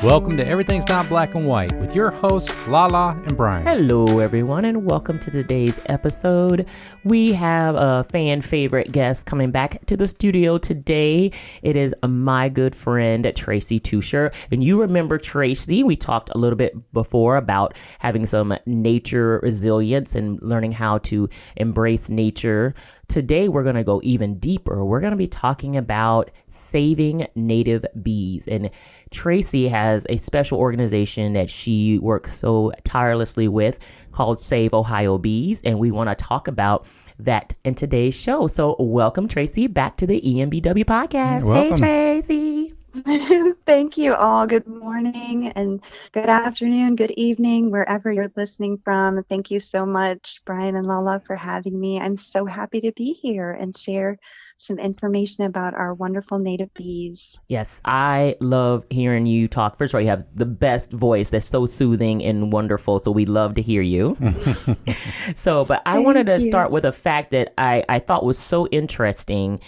Welcome to Everything's Not Black and White with your hosts, Lala and Brian. Hello, everyone, and welcome to today's episode. We have a fan favorite guest coming back to the studio today. It is my good friend, Tracy Teuscher. And you remember Tracy, we talked a little bit before about having some nature resilience and learning how to embrace nature. Today, we're going to go even deeper. We're going to be talking about saving native bees. And Tracy has a special organization that she works so tirelessly with called Save Ohio Bees. And we want to talk about that in today's show. So welcome, Tracy, back to the EMBW podcast. Welcome. Hey, Tracy. Thank you all. Good morning and good afternoon, good evening, wherever you're listening from. Thank you so much, Brian and Lala, for having me. I'm so happy to be here and share some information about our wonderful native bees. Yes, I love hearing you talk. First of all, you have the best voice that's so soothing and wonderful, so we love to hear you. But I wanted to start with a fact that I thought was so interesting,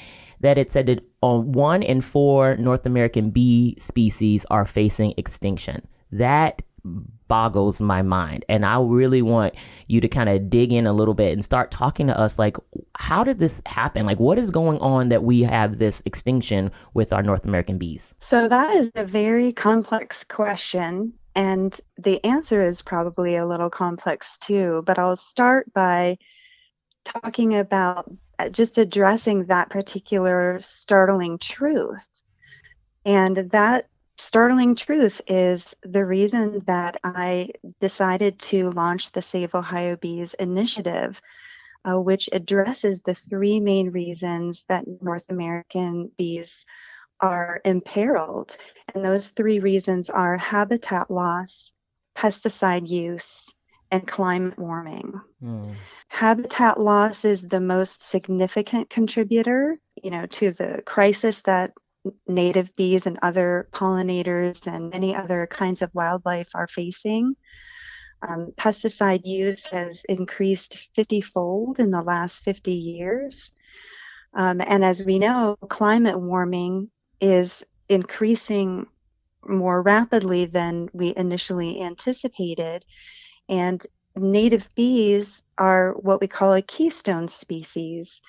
that it said that 1 in 4 North American bee species are facing extinction. That boggles my mind. And I really want you to kind of dig in a little bit and start talking to us like, how did this happen? Like, what is going on that we have this extinction with our North American bees? So that is a very complex question. And the answer is probably a little complex too. But I'll start by talking about just addressing that particular startling truth. And that startling truth is the reason that I decided to launch the Save Ohio Bees initiative, which addresses the 3 main reasons that North American bees are imperiled. And those 3 reasons are habitat loss, pesticide use, and climate warming. Habitat loss is the most significant contributor, to the crisis that native bees and other pollinators and many other kinds of wildlife are facing. Pesticide use has increased 50-fold in the last 50 years. And as we know, climate warming is increasing more rapidly than we initially anticipated. And native bees are what we call a keystone species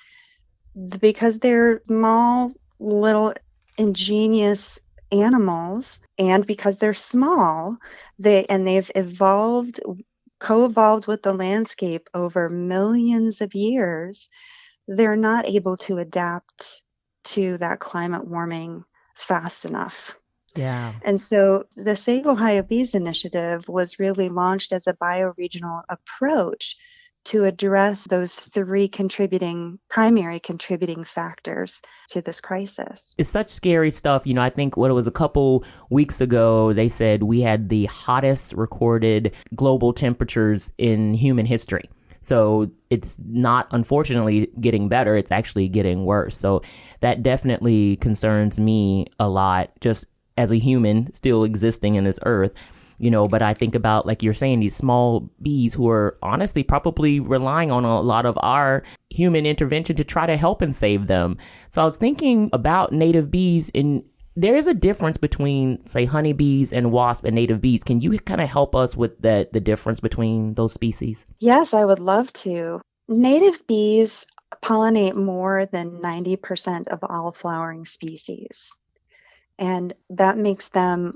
because they're small, little, ingenious animals, and because they're small, they've co-evolved with the landscape over millions of years. They're not able to adapt to that climate warming fast enough. Yeah. And so the Save Ohio Bees initiative was really launched as a bioregional approach to address those 3 primary contributing factors to this crisis. It's such scary stuff. I think what it was a couple weeks ago, they said we had the hottest recorded global temperatures in human history. So it's not, unfortunately, getting better. It's actually getting worse. So that definitely concerns me a lot, just as a human still existing in this earth, but I think about, like you're saying, these small bees who are honestly probably relying on a lot of our human intervention to try to help and save them. So I was thinking about native bees, and there is a difference between, say, honeybees and wasp and native bees. Can you kind of help us with the difference between those species? Yes, I would love to. Native bees pollinate more than 90% of all flowering species. And that makes them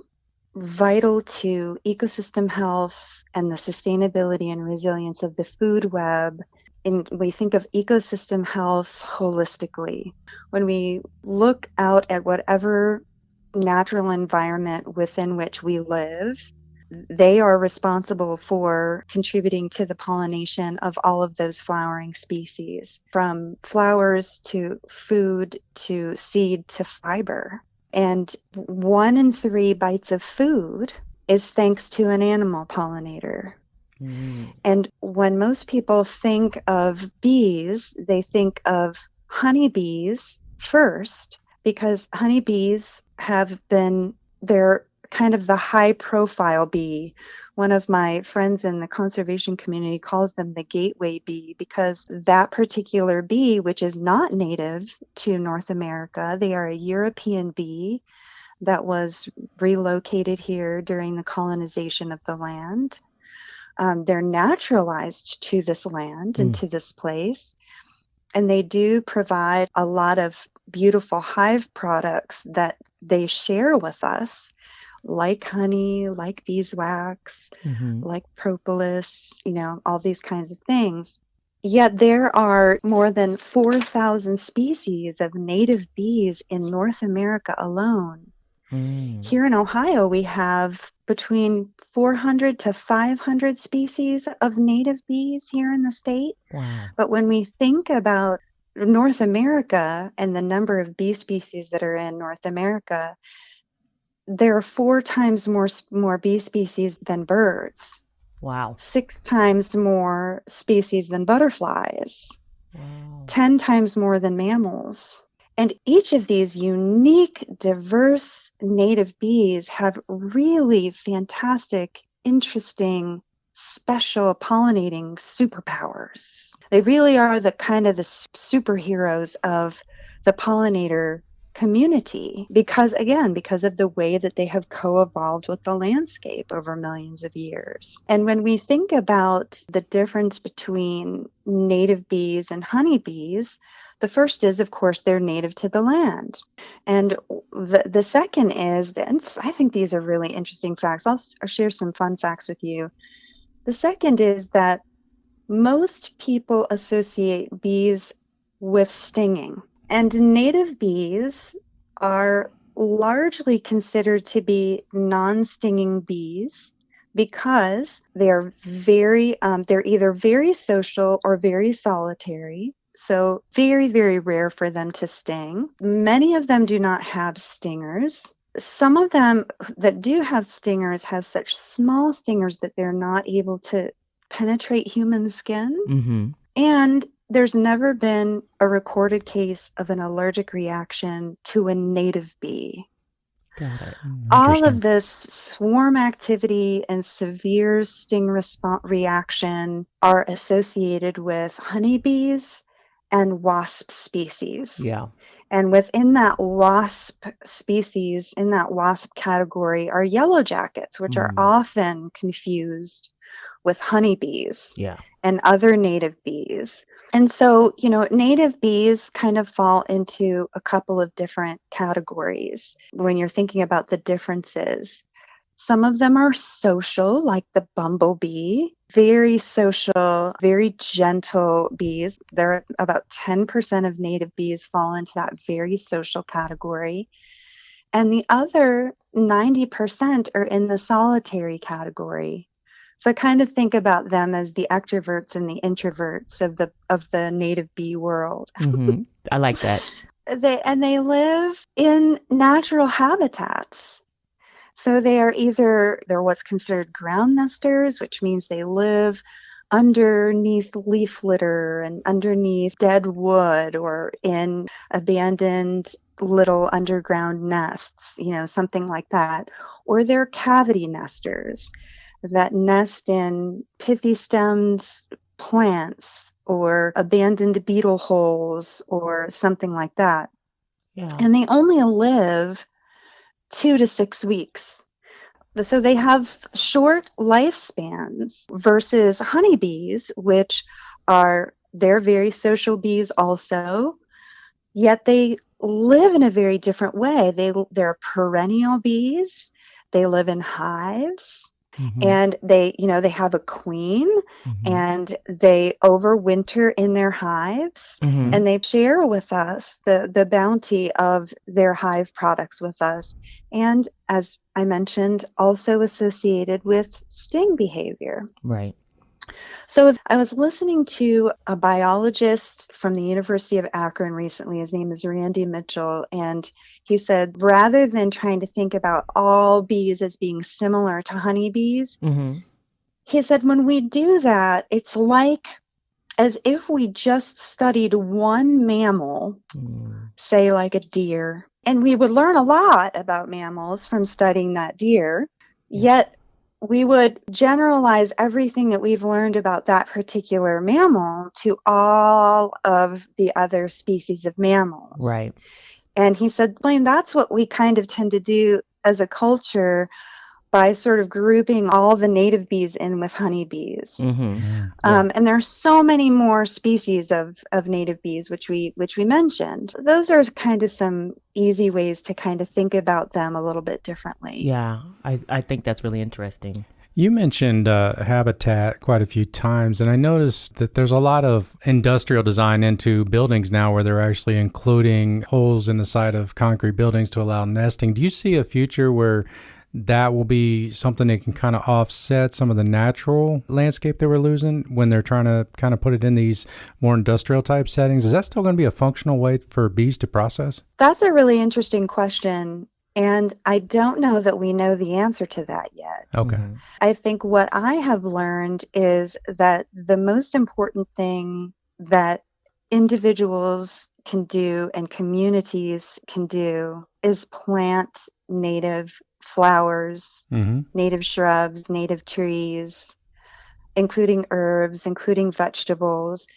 vital to ecosystem health and the sustainability and resilience of the food web. And we think of ecosystem health holistically. When we look out at whatever natural environment within which we live, they are responsible for contributing to the pollination of all of those flowering species, from flowers to food to seed to fiber. And 1 in 3 bites of food is thanks to an animal pollinator. And when most people think of bees, they think of honeybees first, because honeybees they're kind of the high profile bee. One of my friends in the conservation community calls them the gateway bee, because that particular bee, which is not native to North America, they are a European bee. that was relocated here during the colonization of the land. They're naturalized to this land and to this place. And they do provide a lot of beautiful hive products that they share with us, like honey, like beeswax, like propolis, all these kinds of things. Yet there are more than 4,000 species of native bees in North America alone. Here in Ohio, we have between 400 to 500 species of native bees here in the state. Wow. But when we think about North America and the number of bee species that are in North America, there are 4 times more bee species than birds. Wow. 6 times more species than butterflies. Wow. 10 times more than mammals. And each of these unique, diverse native bees have really fantastic, interesting, special pollinating superpowers. They really are the kind of the superheroes of the pollinator community because of the way that they have co-evolved with the landscape over millions of years. And when we think about the difference between native bees and honeybees, the first is, of course, they're native to the land. And the second is, and I think these are really interesting facts. I'll share some fun facts with you. The second is that most people associate bees with stinging. And native bees are largely considered to be non-stinging bees because they're they're either very social or very solitary. So very, very rare for them to sting. Many of them do not have stingers. Some of them that do have stingers have such small stingers that they're not able to penetrate human skin. And there's never been a recorded case of an allergic reaction to a native bee. Got it. All of this swarm activity and severe sting reaction are associated with honeybees and wasp species. Yeah. And within that wasp species, in that wasp category, are yellow jackets, which are often confused with honeybees and other native bees. And so, native bees kind of fall into a couple of different categories when you're thinking about the differences. Some of them are social, like the bumblebee, very social, very gentle bees. There are about 10% of native bees fall into that very social category. And the other 90% are in the solitary category. So I kind of think about them as the extroverts and the introverts of the native bee world. I like that. They live in natural habitats. So they're what's considered ground nesters, which means they live underneath leaf litter and underneath dead wood or in abandoned little underground nests, something like that. Or they're cavity nesters that nest in pithy stemmed plants or abandoned beetle holes or something like that. Yeah. And they only live 2 to 6 weeks. So they have short lifespans versus honeybees, which they're very social bees also, yet they live in a very different way. They're perennial bees. They live in hives. And they have a queen and they overwinter in their hives and they share with us the bounty of their hive products with us. And as I mentioned, also associated with sting behavior. Right. So I was listening to a biologist from the University of Akron recently. His name is Randy Mitchell. And he said, rather than trying to think about all bees as being similar to honeybees, he said, when we do that, it's like as if we just studied one mammal, say like a deer, and we would learn a lot about mammals from studying that deer, yet we would generalize everything that we've learned about that particular mammal to all of the other species of mammals. Right. And he said, Blaine, that's what we kind of tend to do as a culture by sort of grouping all the native bees in with honeybees. And there are so many more species of native bees, which we mentioned. Those are kind of some easy ways to kind of think about them a little bit differently. Yeah, I think that's really interesting. You mentioned habitat quite a few times, and I noticed that there's a lot of industrial design into buildings now where they're actually including holes in the side of concrete buildings to allow nesting. Do you see a future where that will be something that can kind of offset some of the natural landscape that we're losing when they're trying to kind of put it in these more industrial type settings? Is that still going to be a functional way for bees to process? That's a really interesting question. And I don't know that we know the answer to that yet. Okay. I think what I have learned is that the most important thing that individuals can do and communities can do is plant native flowers, native shrubs, native trees, including herbs, including vegetables.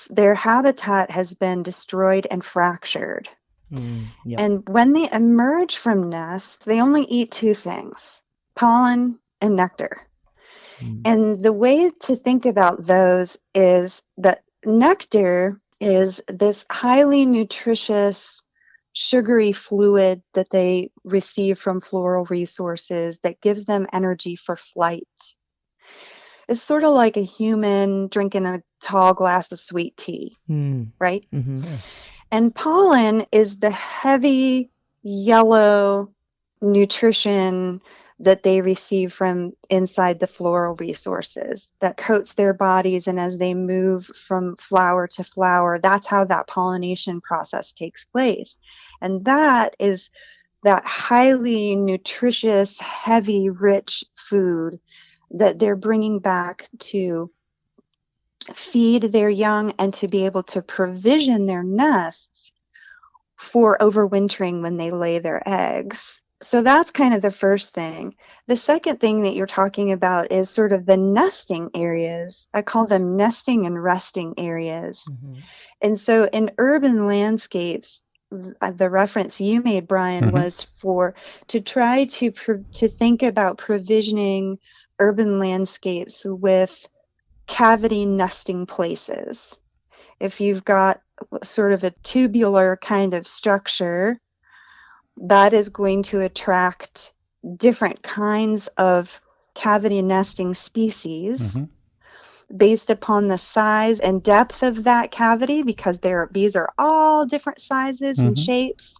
Their habitat has been destroyed and fractured. And when they emerge from nests, they only eat two things: pollen and nectar. And the way to think about those is that nectar is this highly nutritious, sugary fluid that they receive from floral resources that gives them energy for flight. It's sort of like a human drinking a tall glass of sweet tea, right? And pollen is the heavy yellow nutrition that they receive from inside the floral resources that coats their bodies. And as they move from flower to flower, that's how that pollination process takes place. And that is that highly nutritious, heavy, rich food that they're bringing back to feed their young and to be able to provision their nests for overwintering when they lay their eggs. So that's kind of the first thing. The second thing that you're talking about is sort of the nesting areas. I call them nesting and resting areas. And so in urban landscapes, the reference you made, Brian, was to try to think about provisioning urban landscapes with cavity nesting places. If you've got sort of a tubular kind of structure, that is going to attract different kinds of cavity nesting species based upon the size and depth of that cavity, because bees are all different sizes and shapes,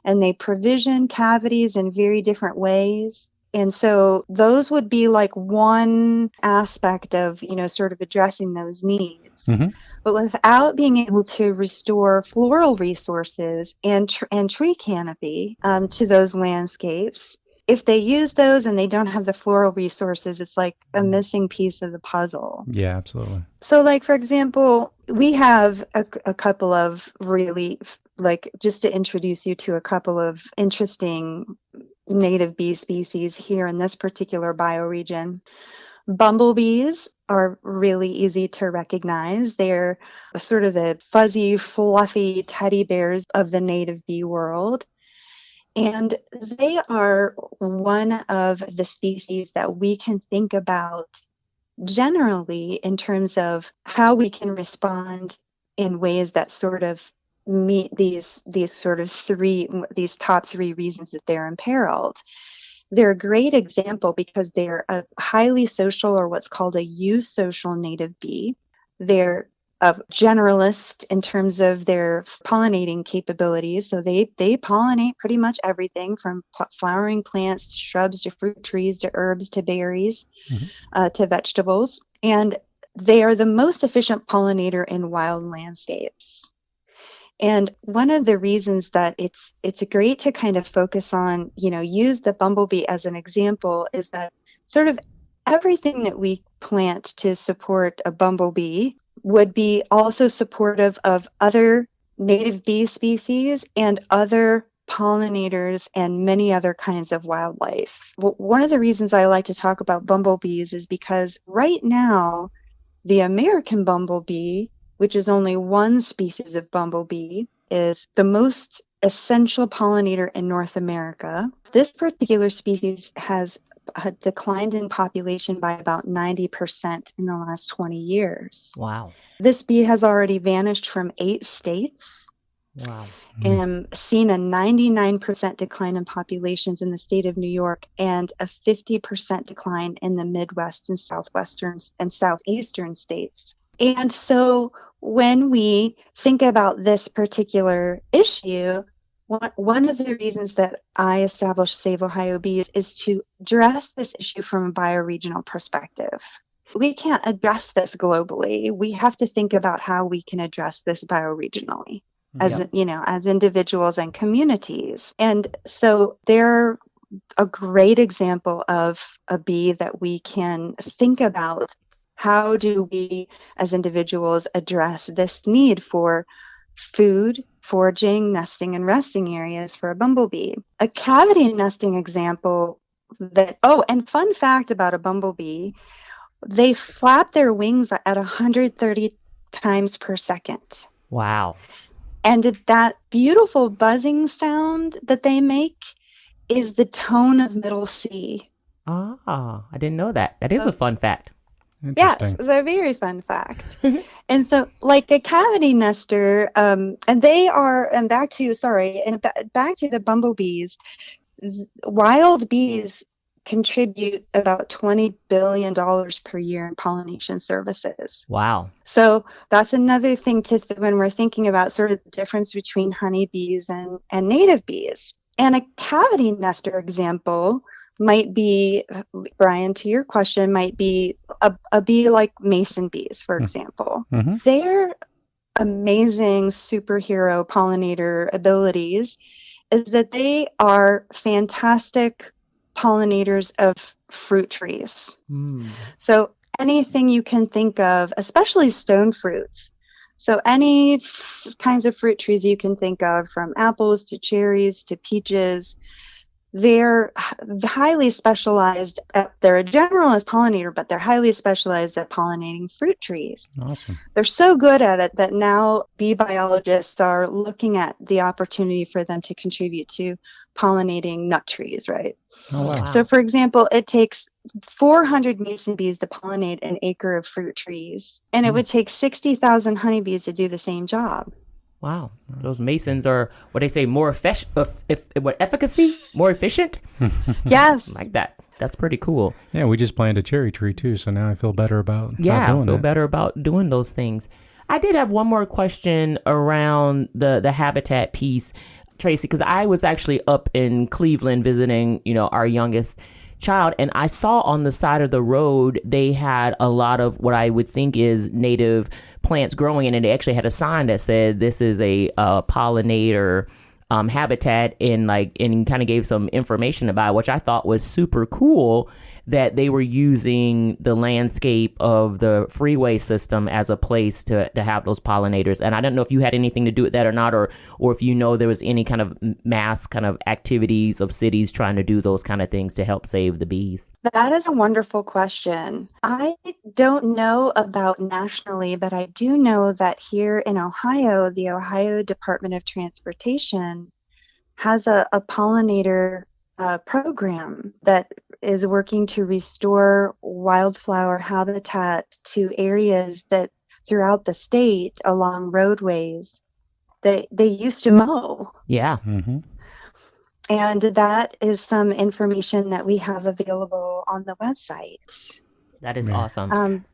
and they provision cavities in very different ways. And so those would be like one aspect of, sort of addressing those needs. But without being able to restore floral resources and tree canopy to those landscapes, if they use those and they don't have the floral resources, it's like a missing piece of the puzzle. Yeah, absolutely. So like, for example, we have a couple of really, like, just to introduce you to a couple of interesting native bee species here in this particular bioregion. Bumblebees are really easy to recognize. They're sort of the fuzzy, fluffy teddy bears of the native bee world. And they are one of the species that we can think about generally in terms of how we can respond in ways that sort of meet these top three reasons that they're imperiled. They're a great example because they're a highly social, or what's called a eusocial native bee. They're a generalist in terms of their pollinating capabilities. So they pollinate pretty much everything from flowering plants to shrubs to fruit trees to herbs to berries to vegetables. And they are the most efficient pollinator in wild landscapes. And one of the reasons that it's great to kind of focus on, use the bumblebee as an example, is that sort of everything that we plant to support a bumblebee would be also supportive of other native bee species and other pollinators and many other kinds of wildlife. One of the reasons I like to talk about bumblebees is because right now, the American bumblebee, which is only one species of bumblebee, is the most essential pollinator in North America. This particular species has declined in population by about 90% in the last 20 years. Wow. This bee has already vanished from 8 states. Wow. And seen a 99% decline in populations in the state of New York and a 50% decline in the Midwest and Southwestern and Southeastern states. And so when we think about this particular issue, one of the reasons that I established Save Ohio Bees is to address this issue from a bioregional perspective. We can't address this globally. We have to think about how we can address this bioregionally. As individuals and communities. And so they're a great example of a bee that we can think about. How do we as individuals address this need for food, foraging, nesting, and resting areas for a bumblebee? A cavity nesting example and fun fact about a bumblebee, they flap their wings at 130 times per second. Wow. And that beautiful buzzing sound that they make is the tone of Middle C. Ah, I didn't know that. That is a fun fact. Yes, it's a very fun fact. And so, like a cavity nester, back to the bumblebees, wild bees contribute about $20 billion per year in pollination services. Wow. So that's another thing when we're thinking about sort of the difference between honeybees and native bees. And a cavity nester example might be, Brian, to your question, might be a bee like mason bees, for example. Mm-hmm. Their amazing superhero pollinator abilities is that they are fantastic pollinators of fruit trees. So anything you can think of, especially stone fruits. So any kinds of fruit trees you can think of, from apples to cherries to peaches, they're highly specialized. They're a generalist pollinator, but they're highly specialized at pollinating fruit trees. Awesome. They're so good at it that now bee biologists are looking at the opportunity for them to contribute to pollinating nut trees, right? Oh, wow. So, for example, it takes 400 mason bees to pollinate an acre of fruit trees, and it would take 60,000 honeybees to do the same job. Wow. Those masons are, what they say, more efficacy? More efficient? Yes. Like that. That's pretty cool. Yeah, we just planted a cherry tree too, so now I feel better about doing I feel that. better about doing those things. I did have one more question around the habitat piece, Tracy, because I was actually up in Cleveland visiting, our youngest child, and I saw on the side of the road they had a lot of what I would think is native plants growing, and they actually had a sign that said this is a pollinator habitat, and kind of gave some information about it, which I thought was super cool, that they were using the landscape of the freeway system as a place to have those pollinators. And I don't know if you had anything to do with that or not, or if there was any kind of mass kind of activities of cities trying to do those kind of things to help save the bees. That is a wonderful question. I don't know about nationally, but I do know that here in Ohio, the Ohio Department of Transportation has a pollinator program that is working to restore wildflower habitat to areas that throughout the state along roadways they used to mow. Yeah. Mm-hmm. And that is some information that we have available on the website. That is awesome.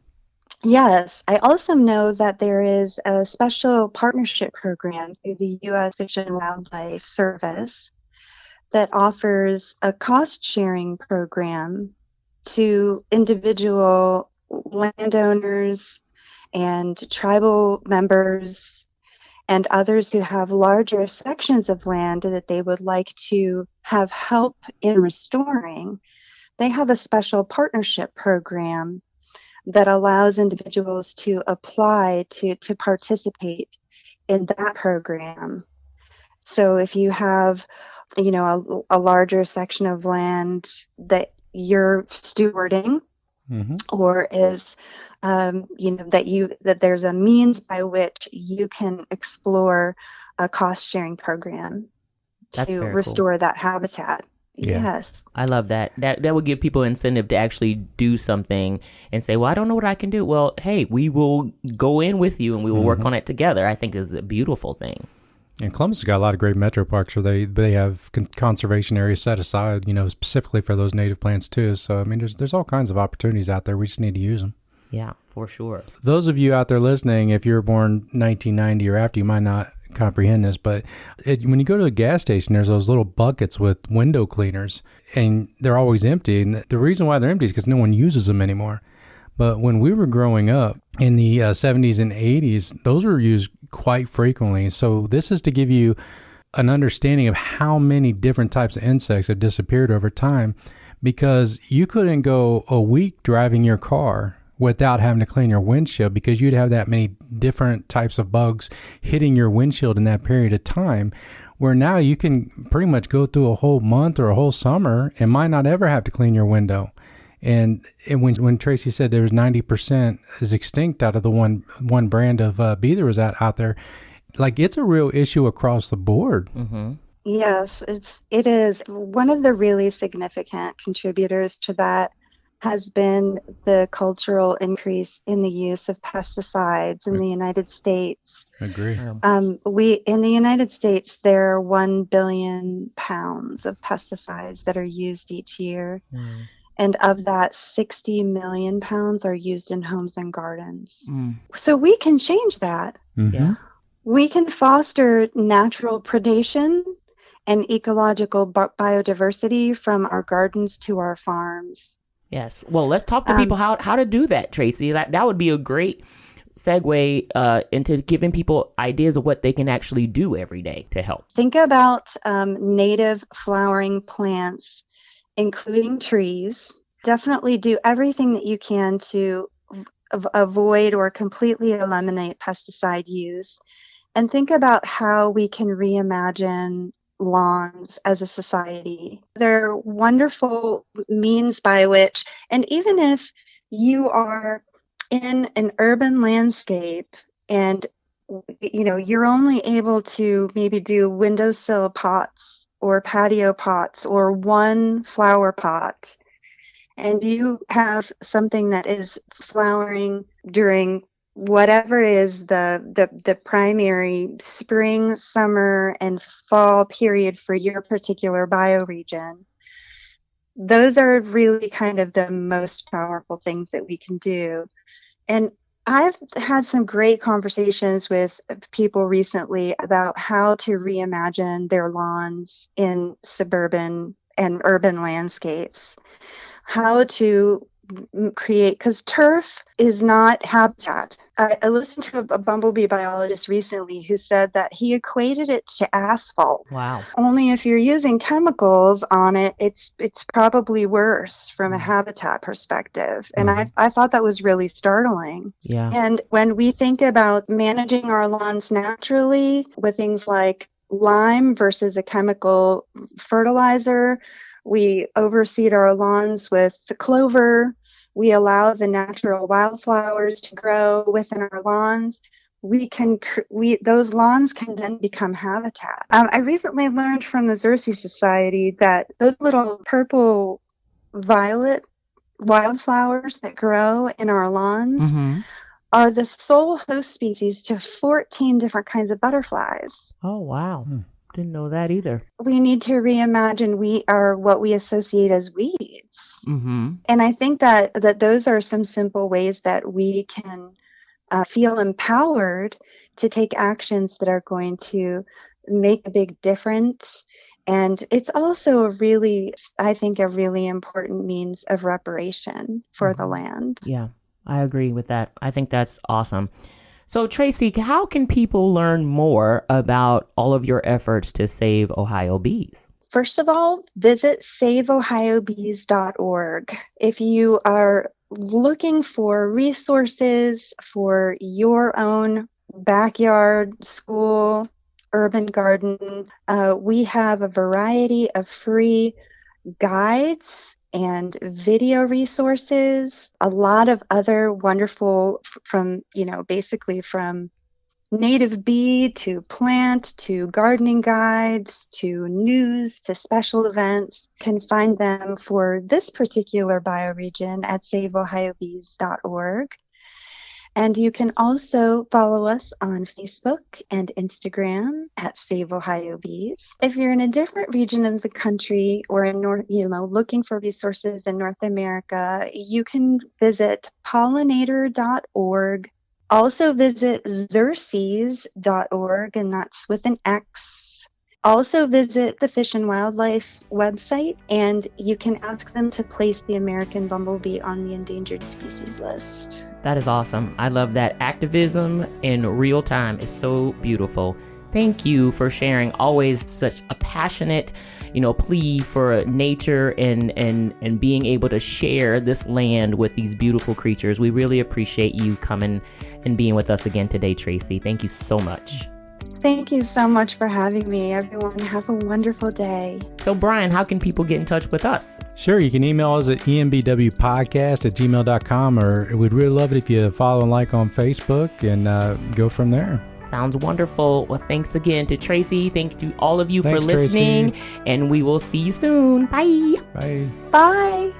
Yes. I also know that there is a special partnership program through the U.S. Fish and Wildlife Service that offers a cost-sharing program to individual landowners and tribal members and others who have larger sections of land that they would like to have help in restoring. They have a special partnership program that allows individuals to apply to participate in that program. So if you have a larger section of land that you're stewarding, mm-hmm. or is, that there's a means by which you can explore a cost sharing program. That's to very cool. restore that habitat. Yeah. Yes. I love that. That would give people incentive to actually do something and say, "Well, I don't know what I can do." Well, hey, we will go in with you and we will work on it together. I think is a beautiful thing. And Columbus has got a lot of great metro parks where they have conservation areas set aside, specifically for those native plants too. So I mean, there's all kinds of opportunities out there. We just need to use them. Yeah, for sure. Those of you out there listening, if you were born 1990 or after, you might not comprehend this, but when you go to a gas station, there's those little buckets with window cleaners, and they're always empty. And the reason why they're empty is because no one uses them anymore. But when we were growing up in the 70s and 80s, those were used quite frequently. So this is to give you an understanding of how many different types of insects have disappeared over time, because you couldn't go a week driving your car without having to clean your windshield, because you'd have that many different types of bugs hitting your windshield in that period of time, where now you can pretty much go through a whole month or a whole summer and might not ever have to clean your window. And when Tracy said there was 90% is extinct out of the one brand of bee that was out there, like, it's a real issue across the board. Mm-hmm. Yes, it is. One of the really significant contributors to that has been the cultural increase in the use of pesticides in the United States. Agree. In the United States, there are 1 billion pounds of pesticides that are used each year. Mm. And of that, 60 million pounds are used in homes and gardens. Mm. So we can change that. Mm-hmm. Yeah. We can foster natural predation and ecological biodiversity from our gardens to our farms. Yes. Well, let's talk to people how to do that, Tracy. That would be a great segue into giving people ideas of what they can actually do every day to help. Think about native flowering plants, including trees. Definitely do everything that you can to avoid or completely eliminate pesticide use. And think about how we can reimagine lawns as a society. They're wonderful means by which, and even if you are in an urban landscape and you're only able to maybe do windowsill pots or patio pots or one flower pot, and you have something that is flowering during whatever is the primary spring, summer, and fall period for your particular bioregion, those are really kind of the most powerful things that we can do. And I've had some great conversations with people recently about how to reimagine their lawns in suburban and urban landscapes, how to create, because turf is not habitat. I listened to a bumblebee biologist recently who said that he equated it to asphalt. Wow. Only if you're using chemicals on it, it's probably worse from a habitat perspective. And I thought that was really startling. Yeah. And when we think about managing our lawns naturally with things like lime versus a chemical fertilizer, we overseed our lawns with the clover. We allow the natural wildflowers to grow within our lawns. Those lawns can then become habitat. I recently learned from the Xerces Society that those little purple violet wildflowers that grow in our lawns are the sole host species to 14 different kinds of butterflies. Oh, wow. Didn't know that either. We need to reimagine we are what we associate as weeds. Mm-hmm. And I think that those are some simple ways that we can feel empowered to take actions that are going to make a big difference. And it's also I think, a really important means of reparation for the land. Yeah, I agree with that. I think that's awesome. So, Tracy, how can people learn more about all of your efforts to save Ohio bees? First of all, visit saveohiobees.org. If you are looking for resources for your own backyard, school, urban garden, we have a variety of free guides and video resources, a lot of other wonderful from native bee to plant to gardening guides to news to special events. You can find them for this particular bioregion at saveohiobees.org. And you can also follow us on Facebook and Instagram at Save Ohio Bees. If you're in a different region of the country or in looking for resources in North America, you can visit pollinator.org. Also visit xerces.org, and that's with an X. Also visit the Fish and Wildlife website, and you can ask them to place the American bumblebee on the endangered species list. That is awesome. I love that. Activism in real time is so beautiful. Thank you for sharing always such a passionate, plea for nature and being able to share this land with these beautiful creatures. We really appreciate you coming and being with us again today, Tracy. Thank you so much. Thank you so much for having me. Everyone, have a wonderful day. So, Brian, how can people get in touch with us? Sure, you can email us at embwpodcast@gmail.com, or we'd really love it if you follow and like on Facebook and go from there. Sounds wonderful. Well, thanks again to Tracy. Thank you all of you for Thanks, listening, Tracy. and we will see you soon. Bye. Bye. Bye.